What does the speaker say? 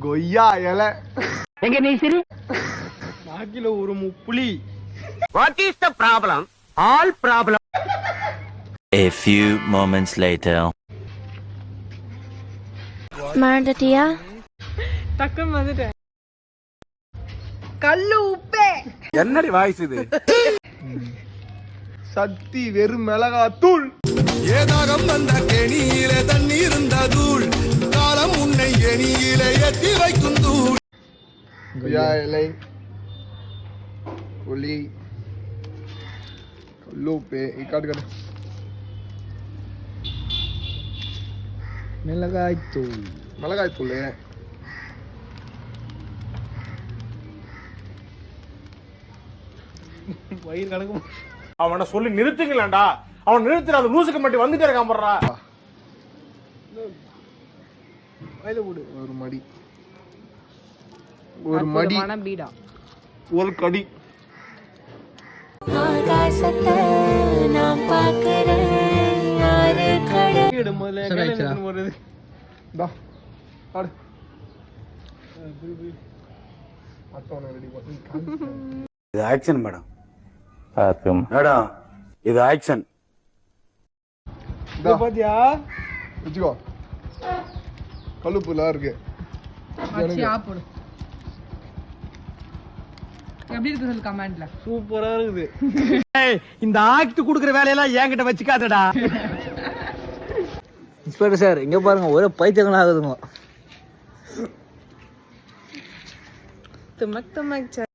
கொய்யா இலை. எங்க நீ சரி நாக்கில ஒரு முப்புளி. What is the problem? All problem. A few moments later. மறந்துட்டியா? டக்குன்னு வந்துட்டேன். கல்லு உப்பே என்னடி வாய்ஸ் இது? சக்தி வெறும் மிளகாத்தூள். ஏதாகம் வந்த கெணியில தண்ணீர் இருந்த தூள், காலம் உன்னை எணியில எத்தி வைக்கும் தூள். கொய்யா இலை, புளி, கல்லூப்பு, காட்டு மிளகாய்த்தூள். மிளகாய்த்தூள் வயிறு கணக்கு. அவனை சொல்லி நிறுத்துங்களேன்டா. அவன் நிறுத்துற அந்த லூசுக்கு மட்டும் வந்துட்டே இருக்கான் போடுறா. ஒரு மடி, ஒரு மடி, பீடா, ஒரு கடி. ஆகாசத்தை நான் பார்க்கிறேன், யாரு கடல் இது ஆக்ஷன் மேடம். மேடம் இது ஆக்ஷன். பாத்தியா வச்சுக்கோ. கல்லுப்புலாம் இருக்கு. போடு. எப்படி இருக்கு சொல்லு கமெண்ட்ல. சூப்பரா இருக்குது. இந்த ஆக்ட் குடுக்குற வேலையெல்லாம் என்கிட்ட வச்சுக்காதடா. இன்ஸ்பெக்டர் சார் இங்க பாருங்க, ஒரே பைத்தியங்களா ஆகுதுங்க. துமக் துமக்